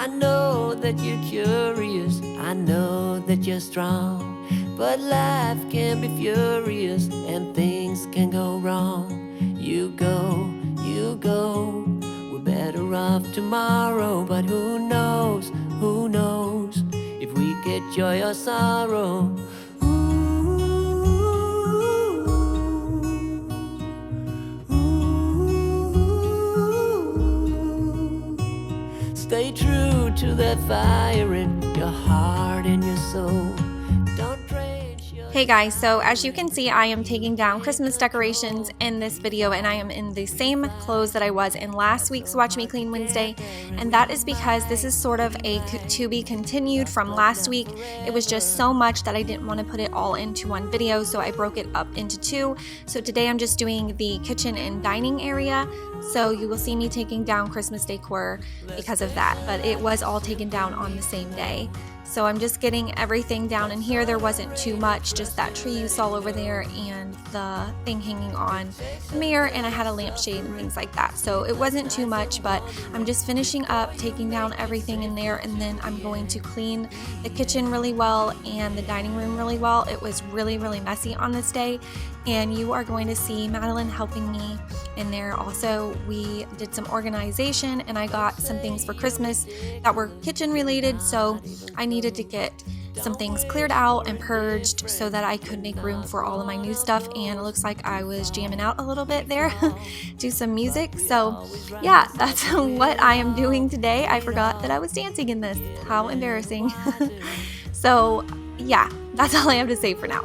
know that you're curious, I know that you're strong, but life can be furious and things can go wrong. You go, we're better off tomorrow, but who knows if we get joy or sorrow. Stay true to that fire in your heart and your soul. Don't drench your... Hey guys, so as you can see, I am taking down Christmas decorations in this video, and I am in the same clothes that I was in last week's Watch Me Clean Wednesday, and that is because this is sort of a to be continued from last week. It was just so much that I didn't want to put it all into one video, so I broke it up into two. So today I'm just doing the kitchen and dining area. So you will see me taking down Christmas decor because of that, but it was all taken down on the same day. So I'm just getting everything down in here. There wasn't too much, just that tree you saw over there and the thing hanging on the mirror, and I had a lampshade and things like that. So it wasn't too much, but I'm just finishing up, taking down everything in there, and then I'm going to clean the kitchen really well and the dining room really well. It was really messy on this day, and you are going to see Madeline helping me in there. Also, we did some organization, and I got some things for Christmas that were kitchen related, so I needed to get some things cleared out and purged so that I could make room for all of my new stuff. And it looks like I was jamming out a little bit there to some music. So yeah, that's what I am doing today. I forgot that I was dancing in this. How embarrassing. So yeah, that's all I have to say for now.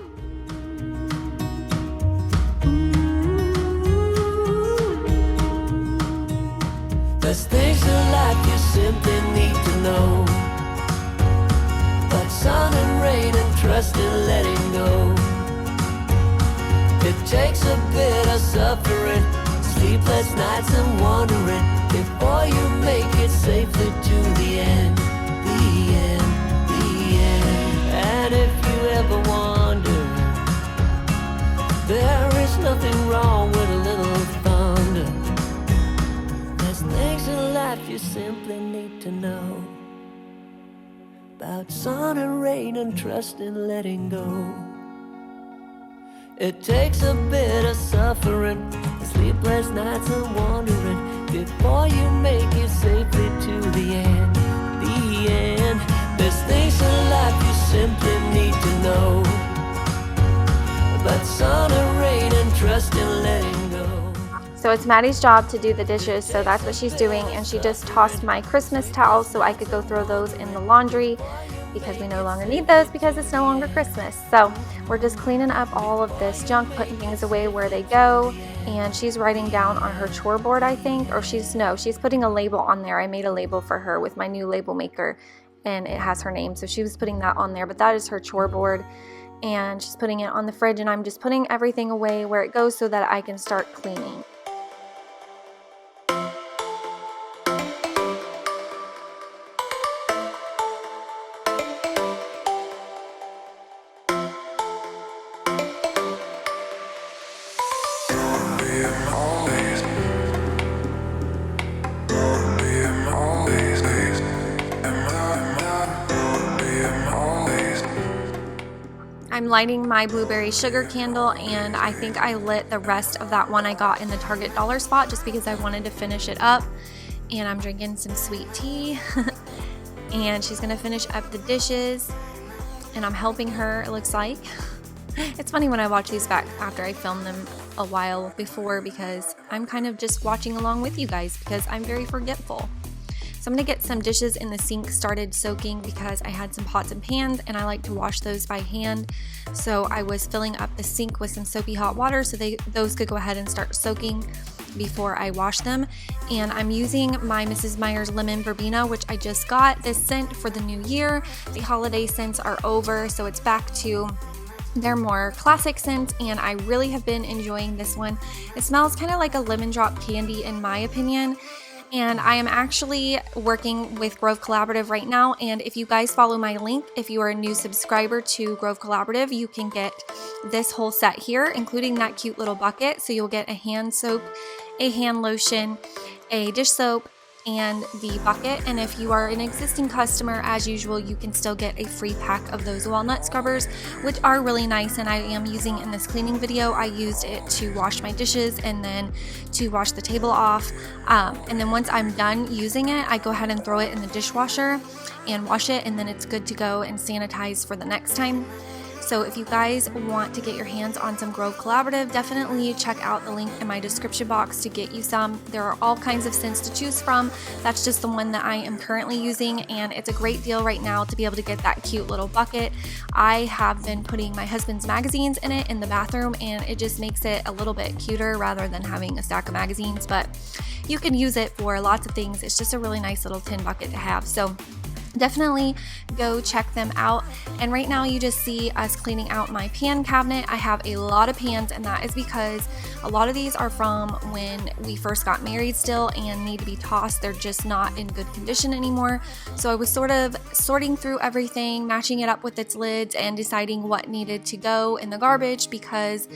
There's things in life you simply need to know, but sun and rain and trust in letting go. It takes a bit of suffering, sleepless nights and wandering, before you make it safely to the end, the end, the end. And if you ever wonder, there is nothing wrong with a little thunder. There's things in life you simply need to know, about sun and rain and trust in letting go. It takes a bit of suffering, sleepless nights and wandering, before you make it safely to the end, the end. There's things in life you simply need to know, about sun and rain and trust in letting go. So it's Maddie's job to do the dishes, so that's what she's doing, and she just tossed my Christmas towels so I could go throw those in the laundry because we no longer need those because it's no longer Christmas. So we're just cleaning up all of this junk, putting things away where they go, and she's writing down on her chore board, I think, or she's putting a label on there. I made a label for her with my new label maker, and it has her name, so she was putting that on there, but that is her chore board, and she's putting it on the fridge, and I'm just putting everything away where it goes so that I can start cleaning. I'm lighting my blueberry sugar candle, and I think I lit the rest of that one I got in the Target dollar spot just because I wanted to finish it up. And I'm drinking some sweet tea and she's gonna finish up the dishes and I'm helping her, it looks like. It's funny when I watch these back after I filmed them a while before because I'm kind of just watching along with you guys because I'm very forgetful. So I'm going to get some dishes in the sink started soaking because I had some pots and pans and I like to wash those by hand. So I was filling up the sink with some soapy hot water so those could go ahead and start soaking before I wash them. And I'm using my Mrs. Meyer's Lemon Verbena, which I just got this scent for the new year. The holiday scents are over, so it's back to their more classic scents, and I really have been enjoying this one. It smells kind of like a lemon drop candy in my opinion. And I am actually working with Grove Collaborative right now, and if you guys follow my link, if you are a new subscriber to Grove Collaborative, you can get this whole set here, including that cute little bucket. So you'll get a hand soap, a hand lotion, a dish soap, and the bucket. And if you are an existing customer, as usual, you can still get a free pack of those walnut scrubbers, which are really nice, and I am using in this cleaning video. I used it to wash my dishes and then to wash the table off, and then once I'm done using it, I go ahead and throw it in the dishwasher and wash it, and then it's good to go and sanitize for the next time. So if you guys want to get your hands on some Grove Collaborative, definitely check out the link in my description box to get you some. There are all kinds of scents to choose from. That's just the one that I am currently using, and it's a great deal right now to be able to get that cute little bucket. I have been putting my husband's magazines in it in the bathroom, and it just makes it a little bit cuter rather than having a stack of magazines, but you can use it for lots of things. It's just a really nice little tin bucket to have. So definitely go check them out. And right now you just see us cleaning out my pan cabinet. I have a lot of pans, and that is because a lot of these are from when we first got married still and need to be tossed. They're just not in good condition anymore. So I was sort of sorting through everything, matching it up with its lids, and deciding what needed to go in the garbage because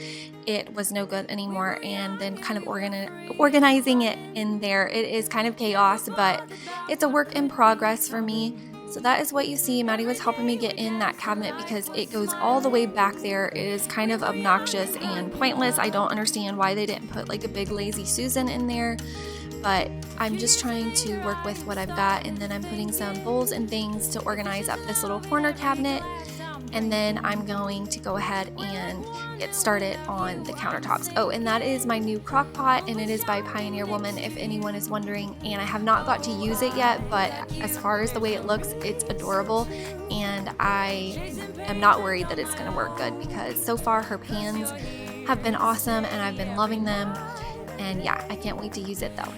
it was no good anymore, and then kind of organizing it in there. It is kind of chaos, but it's a work in progress for me. So that is what you see. Maddie was helping me get in that cabinet because it goes all the way back there. It is kind of obnoxious and pointless. I don't understand why they didn't put like a big lazy Susan in there, but I'm just trying to work with what I've got. And then I'm putting some bowls and things to organize up this little corner cabinet. And then I'm going to go ahead and get started on the countertops. Oh, and that is my new crock pot, and it is by Pioneer Woman, if anyone is wondering. And I have not got to use it yet, but as far as the way it looks, it's adorable. And I am not worried that it's going to work good because so far her pans have been awesome and I've been loving them. And yeah, I can't wait to use it though.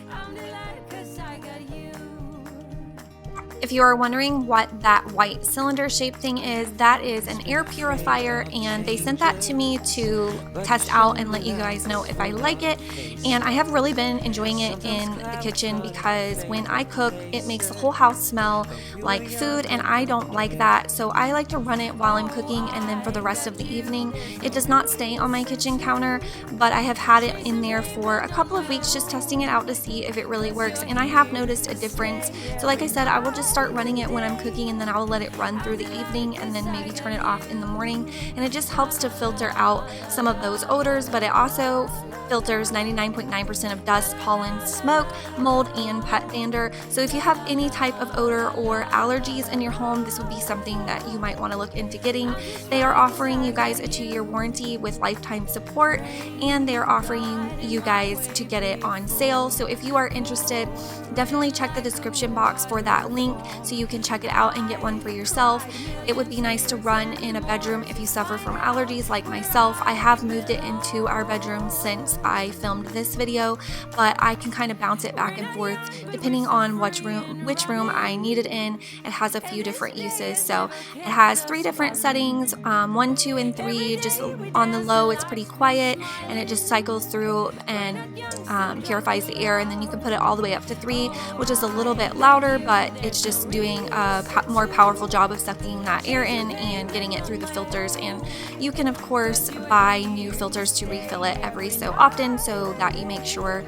If you are wondering what that white cylinder shaped thing is, that is an air purifier, and they sent that to me to test out and let you guys know if I like it. And I have really been enjoying it in the kitchen because when I cook, it makes the whole house smell like food, and I don't like that. So I like to run it while I'm cooking, and then for the rest of the evening. It does not stay on my kitchen counter, but I have had it in there for a couple of weeks just testing it out to see if it really works, and I have noticed a difference. So like I said, I will just start running it when I'm cooking, and then I'll let it run through the evening and then maybe turn it off in the morning, and it just helps to filter out some of those odors, but it also filters 99.9% of dust, pollen, smoke, mold, and pet dander. So if you have any type of odor or allergies in your home, this would be something that you might want to look into getting. They are offering you guys a 2-year warranty with lifetime support, and they're offering you guys to get it on sale. So if you are interested, definitely check the description box for that link so you can check it out and get one for yourself. It would be nice to run in a bedroom if you suffer from allergies like myself. I have moved it into our bedroom since I filmed this video, but I can kind of bounce it back and forth depending on which room I need it in. It has a few different uses. So it has 3 different settings, 1, 2, and 3. Just on the low, it's pretty quiet, and it just cycles through and purifies the air, and then you can put it all the way up to 3, which is a little bit louder, but it's just doing a more powerful job of sucking that air in and getting it through the filters. And you can of course buy new filters to refill it every so often so that you make sure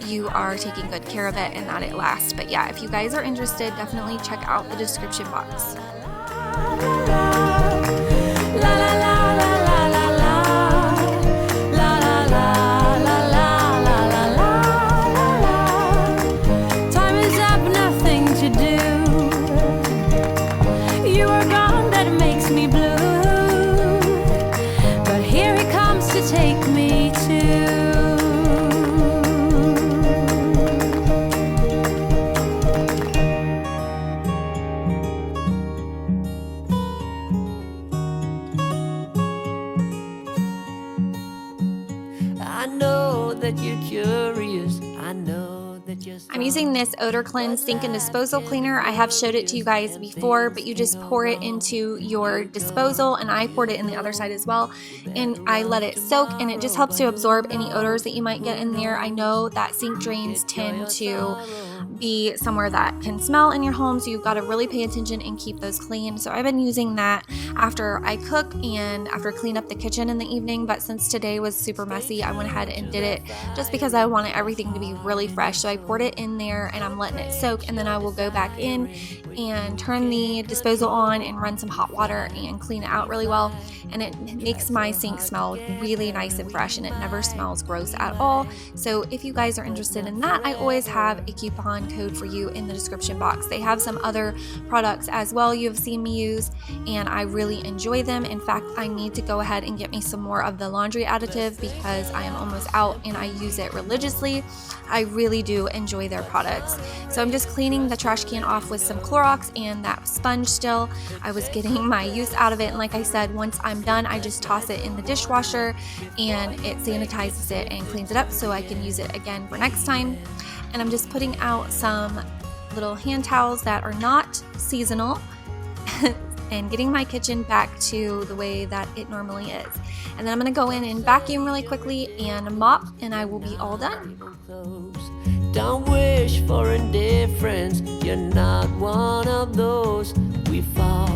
you are taking good care of it and that it lasts. But yeah, if you guys are interested, definitely check out the description box. I'm using this OdorKlenz sink and disposal cleaner. I have showed it to you guys before, but you just pour it into your disposal, and I poured it in the other side as well, and I let it soak, and it just helps to absorb any odors that you might get in there. I know that sink drains tend to be somewhere that can smell in your home, so you've got to really pay attention and keep those clean. So I've been using that after I cook and after I clean up the kitchen in the evening, but since today was super messy, I went ahead and did it just because I wanted everything to be really fresh. So I poured squirt it in there and I'm letting it soak, and then I will go back in and turn the disposal on and run some hot water and clean it out really well. And it makes my sink smell really nice and fresh, and it never smells gross at all. So if you guys are interested in that, I always have a coupon code for you in the description box. They have some other products as well you have seen me use, and I really enjoy them. In fact, I need to go ahead and get me some more of the laundry additive because I am almost out and I use it religiously. I really do enjoy their products. So I'm just cleaning the trash can off with some Clorox and that sponge still. I was getting my use out of it, and like I said, once I'm done, I just toss it in the dishwasher and it sanitizes it and cleans it up so I can use it again for next time. And I'm just putting out some little hand towels that are not seasonal and getting my kitchen back to the way that it normally is. And then I'm going to go in and vacuum really quickly and mop, and I will be all done. Don't wish for indifference, you're not one of those. We fall,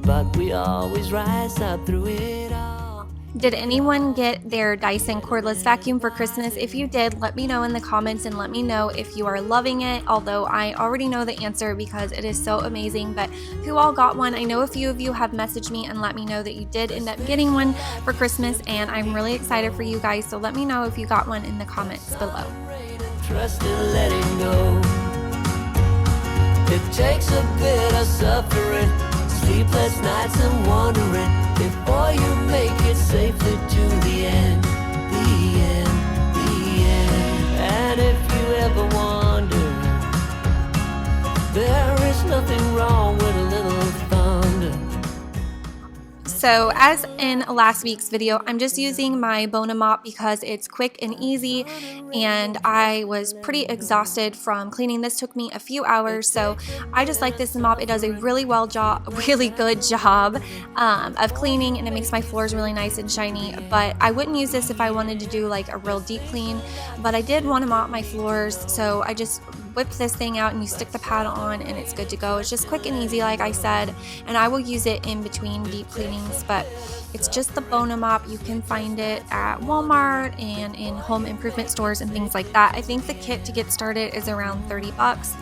but we always rise up through it all. Did anyone get their Dyson cordless vacuum for Christmas? If you did, let me know in the comments and let me know if you are loving it, although I already know the answer because it is so amazing. But who all got one? I know a few of you have messaged me and let me know that you did end up getting one for Christmas, and I'm really excited for you guys, so let me know if you got one in the comments below. Trust and letting go. It takes a bit of suffering, sleepless nights and wondering before you make it safely to the end, the end, the end. And if you ever wonder, there is nothing wrong with a little thunder. So as in last week's video, I'm just using my Bona mop because it's quick and easy, and I was pretty exhausted from cleaning. This took me a few hours, so I just like this mop. It does a really good job of cleaning, and it makes my floors really nice and shiny. But I wouldn't use this if I wanted to do like a real deep clean, but I did want to mop my floors, so I just whipped this thing out and you stick the pad on and it's good to go. It's just quick and easy, like I said, and I will use it in between deep cleanings. But it's just the Bona mop. You can find it at Walmart and in home improvement stores and things like that. I think the kit to get started is around $30,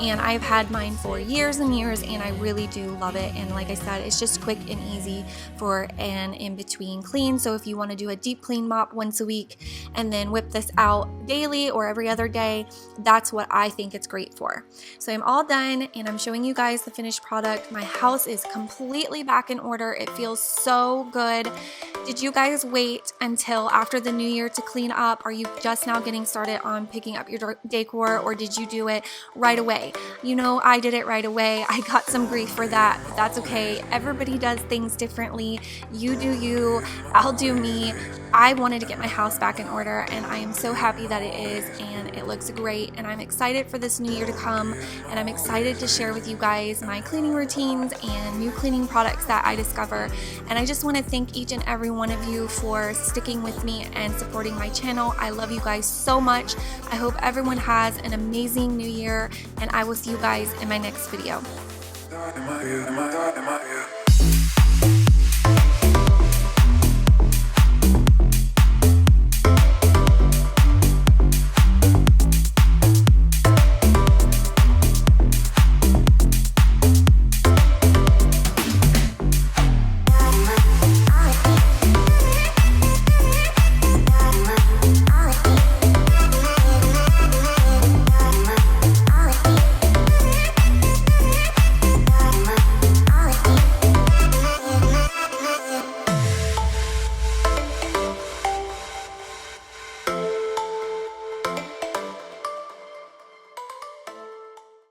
and I've had mine for years and years, and I really do love it. And like I said, it's just quick and easy for an in-between clean. So if you want to do a deep clean mop once a week and then whip this out daily or every other day, that's what I think it's great for. So I'm all done and I'm showing you guys the finished product. My house is completely back in order. It feels so good. Did you guys wait until after the new year to clean up? Are you just now getting started on picking up your decor, or did you do it right away? You know, I did it right away. I got some grief for that, but that's okay. Everybody does things differently. You do you, I'll do me. I wanted to get my house back in order, and I am so happy that it is, and it looks great, and I'm excited for this new year to come, and I'm excited to share with you guys my cleaning routines and new cleaning products that I discover. And I just want to thank each and every one of you for sticking with me and supporting my channel. I love you guys so much. I hope everyone has an amazing new year, and I will see you guys in my next video.